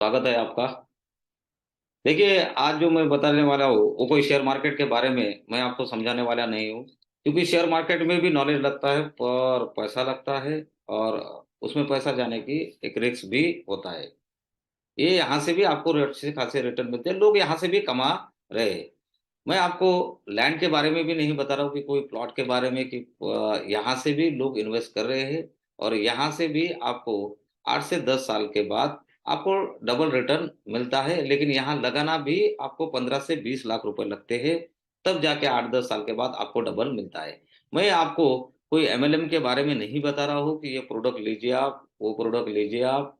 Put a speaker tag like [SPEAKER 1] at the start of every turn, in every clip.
[SPEAKER 1] स्वागत है आपका। देखिए, आज जो मैं बताने वाला हूँ वो कोई शेयर मार्केट के बारे में मैं आपको समझाने वाला नहीं हूँ, क्योंकि शेयर मार्केट में भी नॉलेज लगता है पर पैसा लगता है, और उसमें पैसा जाने की एक रिस्क भी होता है। ये यहाँ से भी आपको अच्छे खासे रिटर्न मिलते हैं, लोग यहाँ से भी कमा रहे हैं। मैं आपको लैंड के बारे में भी नहीं बता रहा हूँ कि कोई प्लॉट के बारे में कि यहाँ से भी लोग इन्वेस्ट कर रहे हैं, और यहाँ से भी आपको 8 से 10 साल के बाद आपको डबल रिटर्न मिलता है। लेकिन यहाँ लगाना भी आपको 15 से 20 लाख रुपए लगते हैं, तब जाके 8-10 साल के बाद आपको डबल मिलता है। मैं आपको कोई एमएलएम के बारे में नहीं बता रहा हूँ कि ये प्रोडक्ट लीजिए आप, वो प्रोडक्ट लीजिए आप,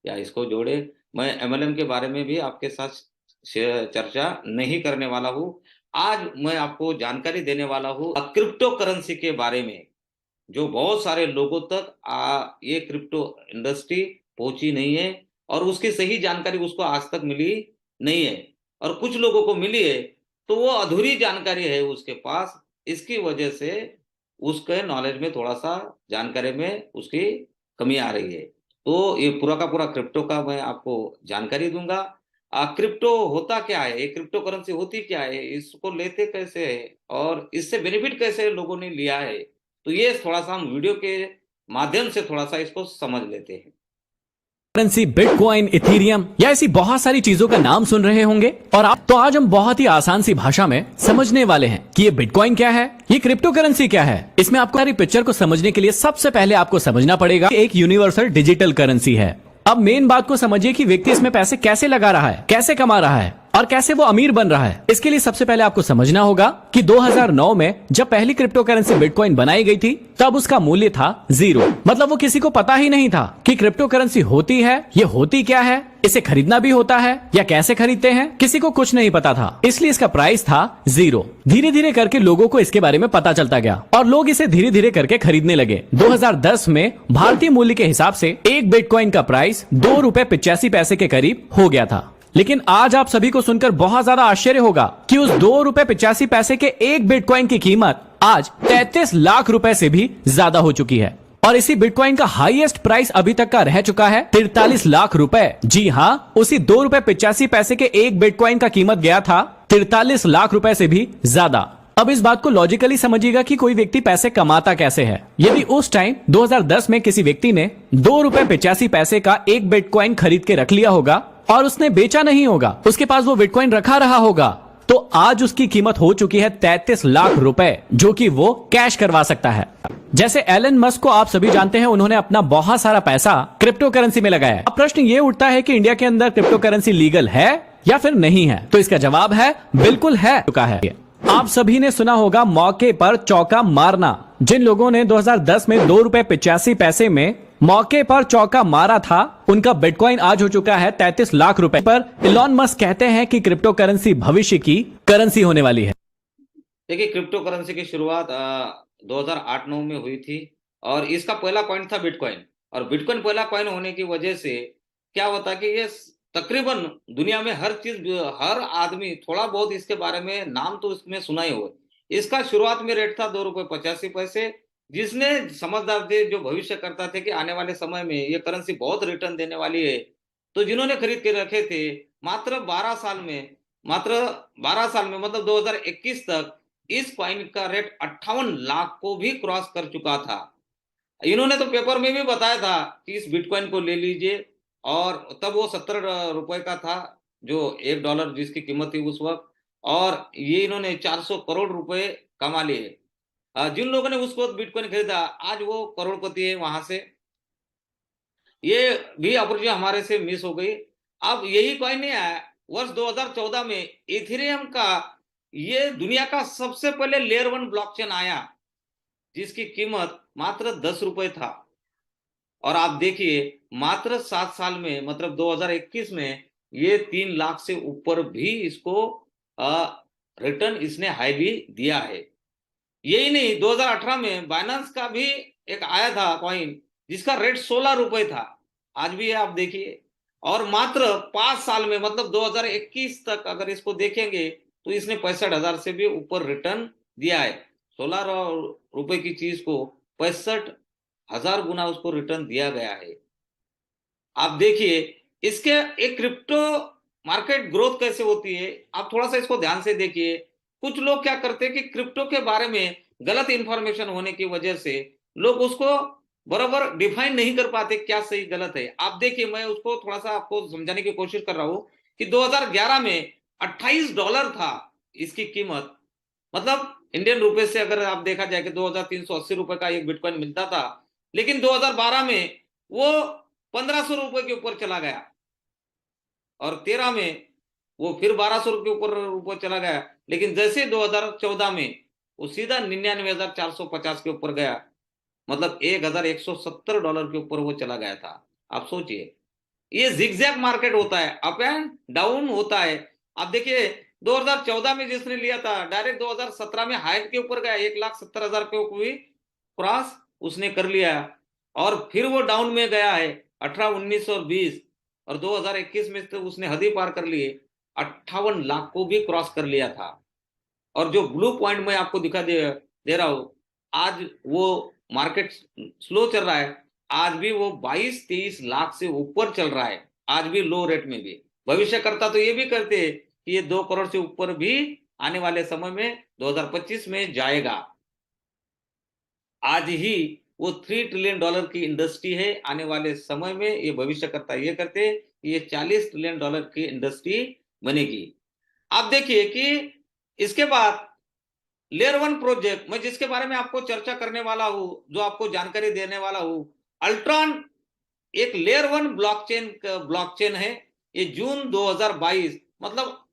[SPEAKER 1] या इसको जोड़े। मैं एमएलएम के बारे में भी आपके साथ चर्चा नहीं करने वाला हूँ। आज मैं आपको जानकारी देने वाला हूँ क्रिप्टो करेंसी के बारे में, जो बहुत सारे लोगों तक ये क्रिप्टो इंडस्ट्री पहुंची नहीं है, और उसकी सही जानकारी उसको आज तक मिली नहीं है, और कुछ लोगों को मिली है तो वो अधूरी जानकारी है उसके पास। इसकी वजह से उसके नॉलेज में थोड़ा सा जानकारी में उसकी कमी आ रही है। तो ये पूरा का पूरा क्रिप्टो का मैं आपको जानकारी दूंगा। क्रिप्टो होता क्या है, ये क्रिप्टो करेंसी होती क्या है, इसको लेते कैसे है, और इससे बेनिफिट कैसे लोगों ने लिया है, तो ये थोड़ा सा हम वीडियो के माध्यम से थोड़ा सा इसको समझ लेते हैं।
[SPEAKER 2] करेंसी, बिटकॉइन, इथीरियम या ऐसी बहुत सारी चीजों का नाम सुन रहे होंगे। और आप तो आज हम बहुत ही आसान सी भाषा में समझने वाले हैं कि ये बिटकॉइन क्या है, ये क्रिप्टो करेंसी क्या है। इसमें आपको सारी पिक्चर को समझने के लिए सबसे पहले आपको समझना पड़ेगा कि एक यूनिवर्सल डिजिटल करेंसी है। अब मेन बात को समझिए कि व्यक्ति इसमें पैसे कैसे लगा रहा है, कैसे कमा रहा है और कैसे वो अमीर बन रहा है। इसके लिए सबसे पहले आपको समझना होगा कि 2009 में जब पहली क्रिप्टो करेंसी बिटकॉइन बनाई गई थी, तब उसका मूल्य था 0। मतलब वो किसी को पता ही नहीं था कि क्रिप्टो करेंसी होती है, ये होती क्या है, इसे खरीदना भी होता है या कैसे खरीदते हैं, किसी को कुछ नहीं पता था। इसलिए इसका प्राइस था 0। धीरे धीरे करके लोगों को इसके बारे में पता चलता गया और लोग इसे धीरे धीरे करके खरीदने लगे। 2010 में भारतीय मूल्य के हिसाब से एक बिटकॉइन का प्राइस ₹2.85 के करीब हो गया था। लेकिन आज आप सभी को सुनकर बहुत ज्यादा आश्चर्य होगा कि उस ₹2.85 के एक बिटकॉइन की कीमत आज 33 लाख रुपए से भी ज्यादा हो चुकी है। और इसी बिटकॉइन का हाईएस्ट प्राइस अभी तक का रह चुका है 43 लाख रुपए। जी हाँ, उसी ₹2.85 के एक बिटकॉइन का कीमत गया था 43 लाख रुपए से भी ज्यादा। अब इस बात को लॉजिकली समझिएगा कि कोई व्यक्ति पैसे कमाता कैसे है। यदि उस टाइम 2010 में किसी व्यक्ति ने ₹2.85 का एक बिटकॉइन खरीद के रख लिया होगा और उसने बेचा नहीं होगा, उसके पास वो बिटकॉइन रखा रहा होगा, तो आज उसकी कीमत हो चुकी है 33 लाख रुपए, जो कि वो कैश करवा सकता है। जैसे एलन मस्क को आप सभी जानते हैं, उन्होंने अपना बहुत सारा पैसा क्रिप्टो करेंसी में लगाया है। अब प्रश्न ये उठता है कि इंडिया के अंदर क्रिप्टो करेंसी लीगल है या फिर नहीं है। तो इसका जवाब है बिल्कुल है चुका है। आप सभी ने सुना होगा मौके पर चौका मारना। जिन लोगों ने 2010 में ₹2.85 में मौके पर चौका मारा था, उनका बिटकॉइन आज हो चुका है 33 लाख रुपए पर। इलॉन मस्क कहते हैं कि क्रिप्टो करेंसी भविष्य की करेंसी होने वाली है।
[SPEAKER 1] देखिए, क्रिप्टो करेंसी की शुरुआत 2008-9 में हुई थी, और इसका पहला कॉइन था बिटकॉइन। और बिटकॉइन पहला कॉइन होने की वजह से क्या होता कि ये तकरीबन दुनिया में हर चीज, हर आदमी थोड़ा बहुत इसके बारे में नाम तो इसमें सुना ही हो। इसका शुरुआत में रेट था ₹2.85, जिसने समझदार थे, जो भविष्य करता थे कि आने वाले समय में ये करेंसी बहुत रिटर्न देने वाली है, तो जिन्होंने खरीद के रखे थे, मात्र 12 साल में, मतलब 2021 तक इस कॉइन का रेट 58 लाख को भी क्रॉस कर चुका था। इन्होंने तो पेपर में भी बताया था कि इस बिटकॉइन को ले लीजिए, और तब वो 70 रुपए का था, जो $1 जिसकी कीमत थी उस वक्त। और ये इन्होंने 400 करोड़ रुपए कमा लिए। जिन लोगों ने उस वक्त बिटकॉइन खरीदा, आज वो करोड़पति है वहां से। ये भी अपॉर्चुनिटी हमारे से मिस हो गई। अब यही कॉइन नहीं आया, वर्ष 2014 में इथेरियम का, ये दुनिया का सबसे पहले लेयर 1 ब्लॉकचेन आया, जिसकी कीमत मात्र ₹10 था। और आप देखिए, मात्र 7 साल में, मतलब 2021 में, ये 3 लाख से ऊपर भी इसको रिटर्न इसने हाईली दिया है। यही नहीं, 2018 में बाइनेंस का भी एक आया था कॉइन, जिसका रेट ₹16 था। आज भी है, आप देखिए। और मात्र 5 साल में, मतलब 2021 तक अगर इसको देखेंगे, तो इसने 65,000 से भी ऊपर रिटर्न दिया है। ₹16 की चीज को 65,000 गुना उसको रिटर्न दिया गया है। आप देखिए, इसके एक क्रिप्टो मार्केट ग्रोथ कैसे होती है, आप थोड़ा सा इसको ध्यान से देखिए। कुछ लोग क्या करते हैं कि क्रिप्टो के बारे में गलत इंफॉर्मेशन होने की वजह से लोग उसको बराबर डिफाइन नहीं कर पाते क्या सही गलत है। आप देखिए, मैं उसको थोड़ा सा आपको समझाने की कोशिश कर रहा हूं कि 2011 में $28 था इसकी कीमत। मतलब इंडियन रुपए से अगर आप देखा जाए कि 2380 रुपए का एक बिटकॉइन मिलता था, लेकिन 2012 में वो 1500 रुपए के ऊपर चला गया, और 13 में वो फिर 1200 के ऊपर चला गया। लेकिन जैसे 2014 में वो सीधा 99,450 के ऊपर गया, मतलब $1,170 के ऊपर वो चला गया था। आप सोचिए, ये जिगजैग मार्केट होता है, अप एंड डाउन होता है। आप देखिए 2014 में जिसने लिया था डायरेक्ट 2017 में हाइट के ऊपर गया, 1,70,000 के ऊपर भी क्रॉस उसने कर लिया, और फिर वो डाउन में गया है 18, 19 और 20, और 2021 में तो उसने हद ही पार कर लिए, 58 लाख को भी क्रॉस कर लिया था। और जो ब्लू पॉइंट मैं आपको दिखा दे रहा हूं, आज वो मार्केट स्लो चल रहा है, आज भी वो 22-23 लाख से ऊपर चल रहा है, आज भी लो रेट में भी। भविष्य करता तो ये भी करते हैं कि ये 2 करोड़ से ऊपर भी आने वाले समय में 2025 में जाएगा। आज ही वो $3 ट्रिलियन की इंडस्ट्री है, आने वाले समय में ये भविष्य करता ये करते ये $40 ट्रिलियन की इंडस्ट्री बनेगी। आप देखिए कि इसके बाद लेयर 1 प्रोजेक्ट, मैं जिसके बारे में आपको चर्चा करने वाला हूं, जो आपको जानकारी देने वाला हूं, अल्ट्रॉन एक लेयर 1 ब्लॉकचेन है। ये जून 2022, मतलब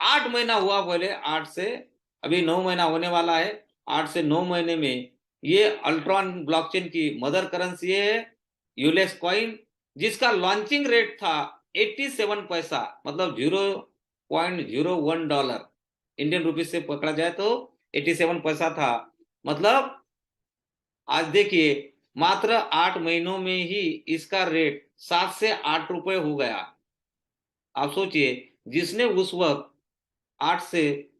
[SPEAKER 1] 8 महीना हुआ, पहले 8 से अभी 9 महीना होने वाला है, 8 से 9 महीने में ये अल्ट्रॉन ब्लॉकचेन की मदर करेंसी है यूलेक्स कॉइन, जिसका लॉन्चिंग रेट था 87 पैसा, मतलब $0.01, इंडियन रुपीज से पकड़ा जाए तो 87 पैसा था। मतलब आज देखिए मात्र 8 महीनों में ही इसका रेट 7 से 8 रुपए हो गया। आप सोचिए, जिसने उस वक्त 8 से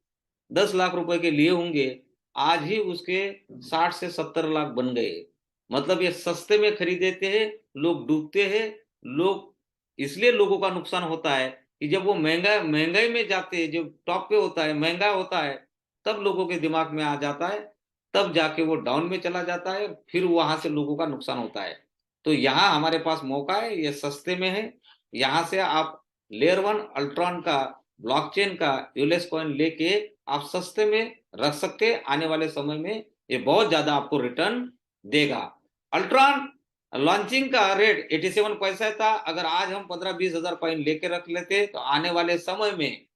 [SPEAKER 1] 10 लाख रुपए के लिए होंगे, आज ही उसके 60 से 70 लाख बन गए। मतलब ये सस्ते में खरीदेते हैं, लोग डूबते हैं। लोग इसलिए लोगों का नुकसान होता है कि जब वो महंगाई में जाते हैं, जब टॉप पे होता है, महंगा होता है, तब लोगों के दिमाग में आ जाता है, तब जाके वो डाउन में चला जाता है, फिर वहां से लोगों का नुकसान होता है। तो यहाँ हमारे पास मौका है, ये सस्ते में है। यहाँ से आप लेयर 1 अल्ट्रॉन का ब्लॉकचेन का यूलेक्स कॉइन लेके आप सस्ते में रख सकते हैं। आने वाले समय में ये बहुत ज्यादा आपको रिटर्न देगा। अल्ट्रॉन लॉन्चिंग का रेट 87 पैसा था, अगर आज हम 15-20 हजार कॉइन लेके रख लेते तो आने वाले समय में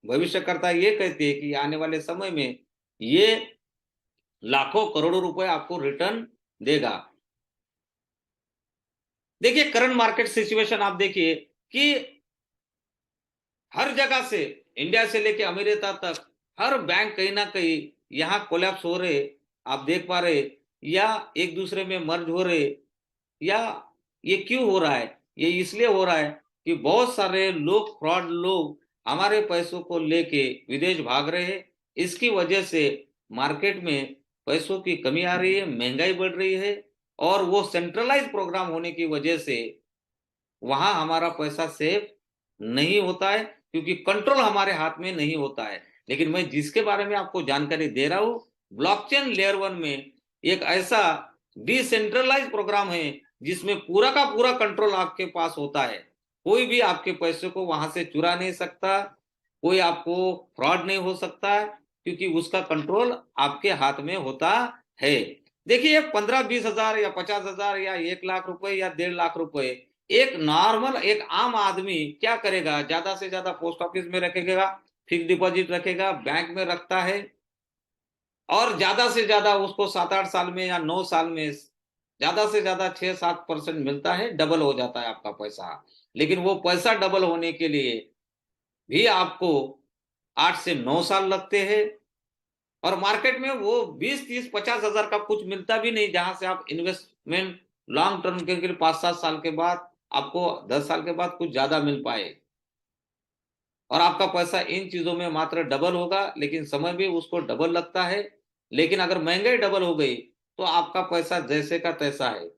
[SPEAKER 1] भविष्यकर्ता ये कहते हैं कि आने वाले समय में ये लाखों करोड़ों रुपए आपको रिटर्न देगा। देखिए करंट मार्केट सिचुएशन आप देखिए कि हर जगह से, इंडिया से लेके अमेरिका तक, हर बैंक कहीं ना कहीं यहाँ कोलैप्स हो रहे, आप देख पा रहे, या एक दूसरे में मर्ज हो रहे। या ये क्यों हो रहा है? ये इसलिए हो रहा है कि बहुत सारे लोग, फ्रॉड लोग हमारे पैसों को लेके विदेश भाग रहे हैं। इसकी वजह से मार्केट में पैसों की कमी आ रही है, महंगाई बढ़ रही है, और वो सेंट्रलाइज प्रोग्राम होने की वजह से वहां हमारा पैसा सेफ नहीं होता है, क्योंकि कंट्रोल हमारे हाथ में नहीं होता है। लेकिन मैं जिसके बारे में आपको जानकारी दे रहा हूं, ब्लॉकचेन लेयर 1 में एक ऐसा डिसेंट्रलाइज प्रोग्राम है जिसमें पूरा का पूरा कंट्रोल आपके पास होता है। कोई भी आपके पैसे को वहां से चुरा नहीं सकता, कोई आपको फ्रॉड नहीं हो सकता है, क्योंकि उसका कंट्रोल आपके हाथ में होता है। देखिए 15-20 हजार या 50 हजार या 1 लाख रुपए या 1.5 लाख रुपए, एक नॉर्मल एक आम आदमी क्या करेगा? ज्यादा से ज्यादा पोस्ट ऑफिस में रखेगा, फिक्स डिपॉजिट रखेगा, बैंक में रखता है, और ज्यादा से ज्यादा उसको 7-8 साल में या 9 साल में ज्यादा से ज्यादा 6-7% मिलता है, डबल हो जाता है आपका पैसा। लेकिन वो पैसा डबल होने के लिए भी आपको 8 से 9 साल लगते हैं, और मार्केट में वो 20-30-50 हजार का कुछ मिलता भी नहीं, जहां से आप इन्वेस्टमेंट लॉन्ग टर्म के लिए 5-7 साल के बाद, आपको 10 साल के बाद कुछ ज्यादा मिल पाए, और आपका पैसा इन चीजों में मात्र डबल होगा, लेकिन समय भी उसको डबल लगता है। लेकिन अगर महंगाई डबल हो गई तो आपका पैसा जैसे का तैसा है।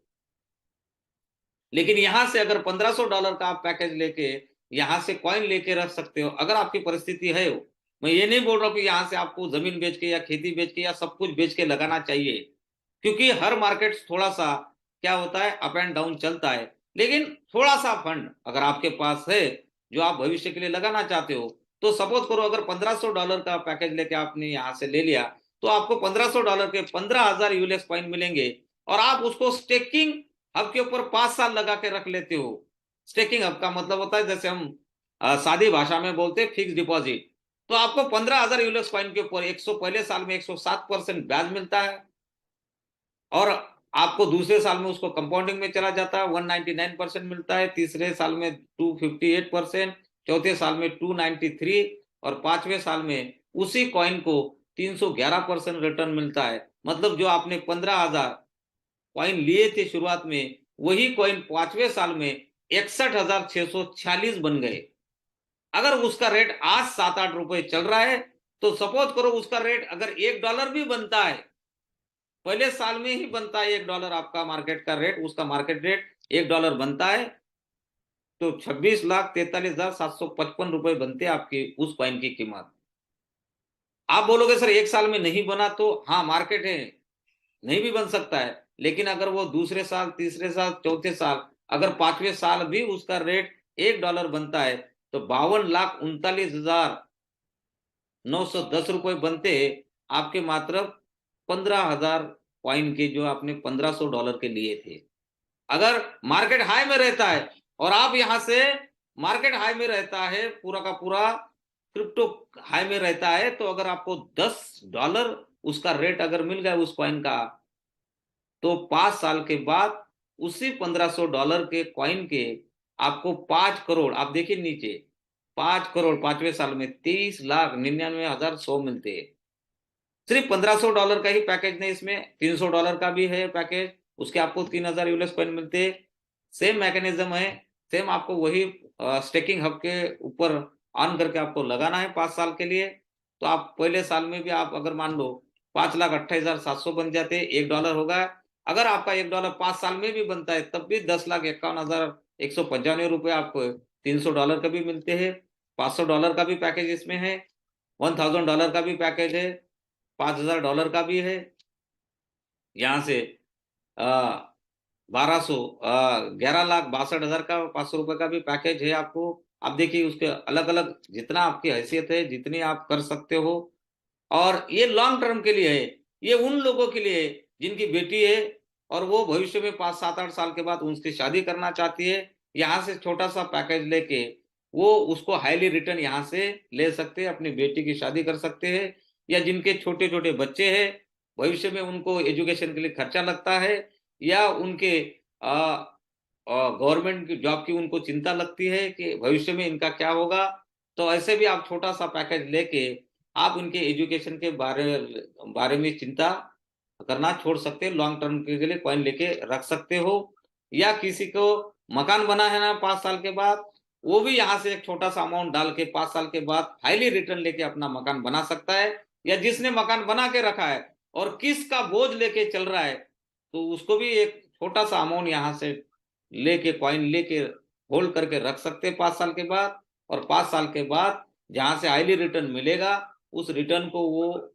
[SPEAKER 1] लेकिन यहां से अगर $1500 का आप पैकेज लेके यहां से कॉइन लेके रख सकते हो, अगर आपकी परिस्थिति है वो। मैं ये नहीं बोल रहा हूँ कि यहां से आपको जमीन बेच के या खेती बेच के या सब कुछ बेच के लगाना चाहिए, क्योंकि हर मार्केट थोड़ा सा क्या होता है, अप एंड डाउन चलता है। लेकिन थोड़ा सा फंड अगर आपके पास है जो आप भविष्य के लिए लगाना चाहते हो, तो सपोज करो अगर $1500 का पैकेज लेके आपने यहाँ से ले लिया, तो आपको $1500 के 15,000 यूएस कॉइन मिलेंगे, और आप उसको स्टेकिंग हब के ऊपर 5 साल लगा के रख लेते हो। स्टेकिंग हब का मतलब होता है, जैसे हम सादी भाषा में बोलते हैं फिक्स डिपॉजिट। तो आपको 15,000 यूएस कॉइन के ऊपर 100 पहले साल में 107% ब्याज मिलता है, और आपको दूसरे साल में उसको कंपाउंडिंग में चला जाता है, 199% मिलता है, तीसरे साल में 258%, चौथे साल में 293, और पांचवें साल में उसी कॉइन को 311% रिटर्न मिलता है। मतलब जो आपने 15,000 कॉइन लिए थे शुरुआत में, वही कॉइन पांचवें साल में 61,646 बन गए। अगर उसका रेट आज 7-8 रुपए चल रहा है, तो सपोज करो उसका रेट अगर $1 भी बनता है, पहले साल में ही बनता है $1 आपका मार्केट का रेट, उसका मार्केट रेट $1 बनता है, तो 26,43,755 रुपए बनते हैं आपकी उस कॉइन की कीमत। आप बोलोगे सर एक साल में नहीं बना, तो हाँ मार्केट है, नहीं भी बन सकता है, लेकिन अगर वो दूसरे साल, तीसरे साल, चौथे साल, अगर पांचवें साल भी उसका रेट $1 बनता है, तो 52,39,910 रुपए बनते हैं आपके मात्र 15,000 कॉइन के, जो आपने $1500 के लिए थे। अगर मार्केट हाई में रहता है और आप यहां से, मार्केट हाई में रहता है, पूरा का पूरा क्रिप्टो हाई में रहता है, तो अगर आपको $10 उसका रेट अगर मिल गया उस कॉइन का, तो 5 साल के बाद उसी $1500 के कॉइन के आपको 5 करोड़, आप देखिए नीचे 5 करोड़, पांचवें साल में 23,99,100 मिलते हैं। सिर्फ $1500 का ही पैकेज नहीं, इसमें $300 का भी है पैकेज, उसके आपको 3,000 यूएस कॉइन मिलते हैं। सेम मैकेनिज्म है, सेम आपको वही स्टेकिंग हब के ऊपर ऑन करके आपको लगाना है 5 साल के लिए। तो आप पहले साल में भी आप अगर मान लो 5,28,700 बन जाते, $1 होगा। अगर आपका $1 5 साल में भी बनता है, तब भी 10,51,195 रुपए आपको $300 का भी मिलते हैं। $500 का भी पैकेज इसमें है, $1,000 का भी पैकेज है, $5,000 का भी है। यहाँ से 11,62,000 का ₹500 का भी पैकेज है आपको। आप देखिए उसके अलग अलग, जितना आपकी हैसियत है, जितनी आप कर सकते हो। और ये लॉन्ग टर्म के लिए है, ये उन लोगों के लिए है जिनकी बेटी है और वो भविष्य में 5, 7, 8 साल के बाद उनकी शादी करना चाहती है। यहाँ से छोटा सा पैकेज लेके वो उसको हाईली रिटर्न यहाँ से ले सकते हैं, अपनी बेटी की शादी कर सकते हैं। या जिनके छोटे छोटे बच्चे हैं, भविष्य में उनको एजुकेशन के लिए खर्चा लगता है, या उनके गवर्नमेंट की जॉब की उनको चिंता लगती है कि भविष्य में इनका क्या होगा, तो ऐसे भी आप छोटा सा पैकेज लेके आप उनके एजुकेशन के बारे में चिंता करना छोड़ सकते हैं। लॉन्ग टर्म के लिए कॉइन लेके रख सकते हो। या किसी को मकान बना है ना 5 साल के बाद, वो भी यहाँ से एक छोटा सा अमाउंट डाल के 5 साल के बाद हाईली रिटर्न लेके अपना मकान बना सकता है। या जिसने मकान बना के रखा है और किसका बोझ लेके चल रहा है, तो उसको भी एक छोटा सा अमाउंट यहाँ से लेके कॉइन लेके होल्ड करके रख सकते हैं 5 साल के बाद। और 5 साल के बाद जहां से हाईली रिटर्न मिलेगा, उस रिटर्न को वो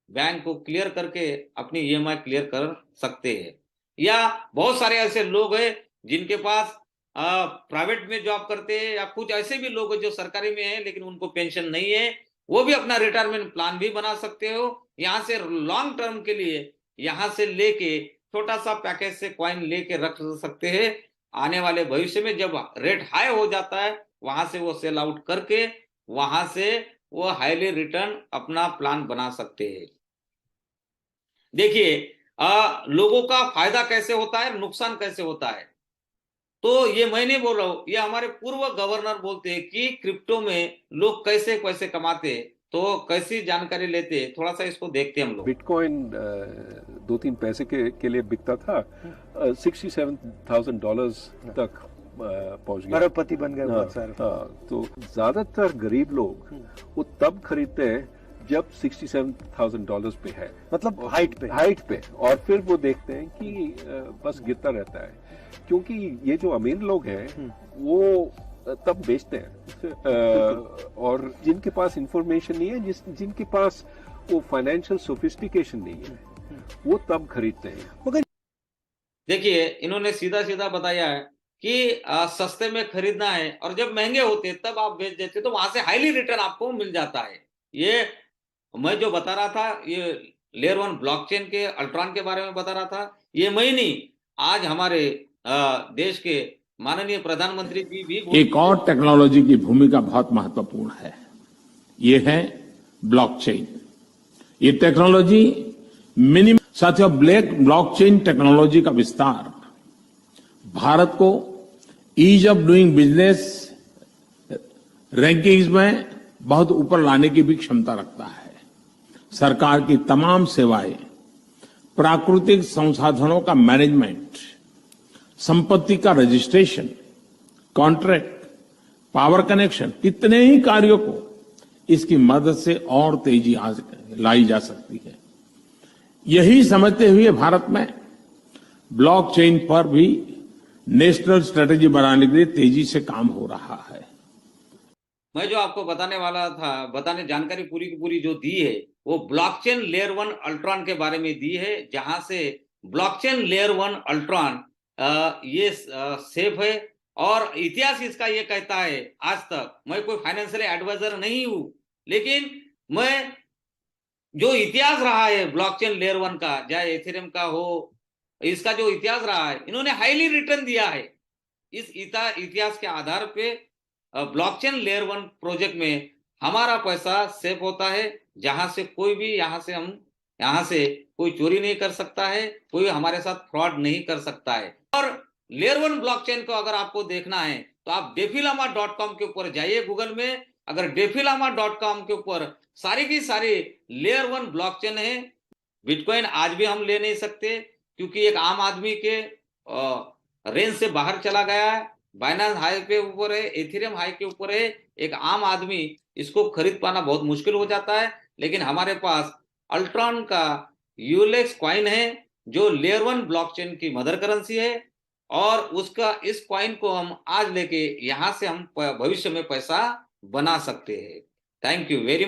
[SPEAKER 1] बैंक को क्लियर करके अपनी ईएमआई क्लियर कर सकते हैं। या बहुत सारे ऐसे लोग हैं जिनके पास प्राइवेट में जॉब करते हैं, या कुछ ऐसे भी लोग हैं जो सरकारी में हैं लेकिन उनको पेंशन नहीं है, वो भी अपना रिटायरमेंट प्लान भी बना सकते हो। यहाँ से लॉन्ग टर्म के लिए यहाँ से लेके छोटा सा पैकेज से कॉइन लेके रख सकते हैं। आने वाले भविष्य में जब रेट हाई हो जाता है, वहां से वो सेल आउट करके वहां से वो हाईली रिटर्न अपना प्लान बना सकते हैं। देखिए लोगों का फायदा कैसे होता है, नुकसान कैसे होता है, तो ये मैं नहीं बोल रहा हूं, ये हमारे पूर्व गवर्नर बोलते हैं कि क्रिप्टो में लोग कैसे पैसे कमाते हैं। तो कैसी जानकारी लेते हैं, थोड़ा सा इसको देखते हैं हम लोग।
[SPEAKER 3] बिटकॉइन 2-3 पैसे के लिए बिकता था, $67,000 तक पहुंच गया,
[SPEAKER 4] अरबपति बन गए बहुत सारे।
[SPEAKER 3] हाँ, तो ज्यादातर गरीब लोग वो तब खरीदते हैं जब $67,000 पे है,
[SPEAKER 4] मतलब हाइट पे
[SPEAKER 3] और फिर वो देखते हैं कि बस गिरता रहता है। क्योंकि ये जो अमीर लोग हैं वो तब बेचते हैं और जिनके पास इंफॉर्मेशन नहीं है, जिनके पास वो फाइनेंशियल सोफिस्टिकेशन नहीं है, वो तब खरीदते हैं।
[SPEAKER 1] देखिए, इन्होंने सीधा सीधा बताया है कि सस्ते में खरीदना है और जब महंगे होते तब आप बेच देते, तो वहां से हाईली रिटर्न आपको मिल जाता है। ये मैं जो बता रहा था, ये लेयर 1 ब्लॉकचेन के अल्ट्रॉन के बारे में बता रहा था, ये मैं नहीं, आज हमारे देश के माननीय प्रधानमंत्री जी भी
[SPEAKER 4] एक और टेक्नोलॉजी की भूमिका बहुत महत्वपूर्ण है, ये है ब्लॉकचेन। ये टेक्नोलॉजी मिनिमम साथियों, ब्लॉकचेन टेक्नोलॉजी का विस्तार भारत को ease of doing business rankings में बहुत ऊपर लाने की भी क्षमता रखता है। सरकार की तमाम सेवाएं, प्राकृतिक संसाधनों का मैनेजमेंट, संपत्ति का रजिस्ट्रेशन, कॉन्ट्रैक्ट, पावर कनेक्शन, कितने ही कार्यों को इसकी मदद से और तेजी लाई जा सकती है। यही समझते हुए भारत में ब्लॉकचेन पर भी नेशनल स्ट्रेटेजी बनाने के लिए तेजी से काम हो रहा है।
[SPEAKER 1] मैं जो आपको बताने वाला था, जानकारी पूरी की पूरी जो दी है, वो ब्लॉकचेन लेयर 1 अल्ट्रॉन के बारे में दी है, जहां से ब्लॉकचेन लेयर 1 अल्ट्रॉन ये सेफ है और इतिहास इसका ये कहता है। आज तक मैं कोई फाइनेंशियल एडवाइजर नहीं हूं, लेकिन मैं जो इतिहास रहा है ब्लॉकचेन लेयर 1 का, चाहे एथेरियम का हो, इसका जो इतिहास रहा है, इन्होंने हाईली रिटर्न दिया है। इस इतिहास के आधार पे ब्लॉकचेन लेयर 1 प्रोजेक्ट में हमारा पैसा सेफ होता है, जहां से कोई भी यहाँ से कोई चोरी नहीं कर सकता है, कोई हमारे साथ फ्रॉड नहीं कर सकता है। और लेयर 1 ब्लॉकचेन को अगर आपको देखना है तो आप defilama.com के ऊपर जाइए गूगल में। अगर defilama.com के ऊपर सारी की सारी लेयर 1 ब्लॉकचेन है। बिटकॉइन आज भी हम ले नहीं सकते क्योंकि एक आम आदमी के रेंज से बाहर चला गया है। बाइनेंस हाई पे ऊपर है, एथेरियम हाई के ऊपर है। एक आम आदमी इसको खरीद पाना बहुत मुश्किल हो जाता है, लेकिन हमारे पास अल्ट्रॉन का यूलेक्स कॉइन है जो लेयर 1 ब्लॉकचेन की मदर करेंसी है और उसका इस कॉइन को हम आज लेके यहां से हम भविष्य में पैसा बना सकते हैं। Thank you very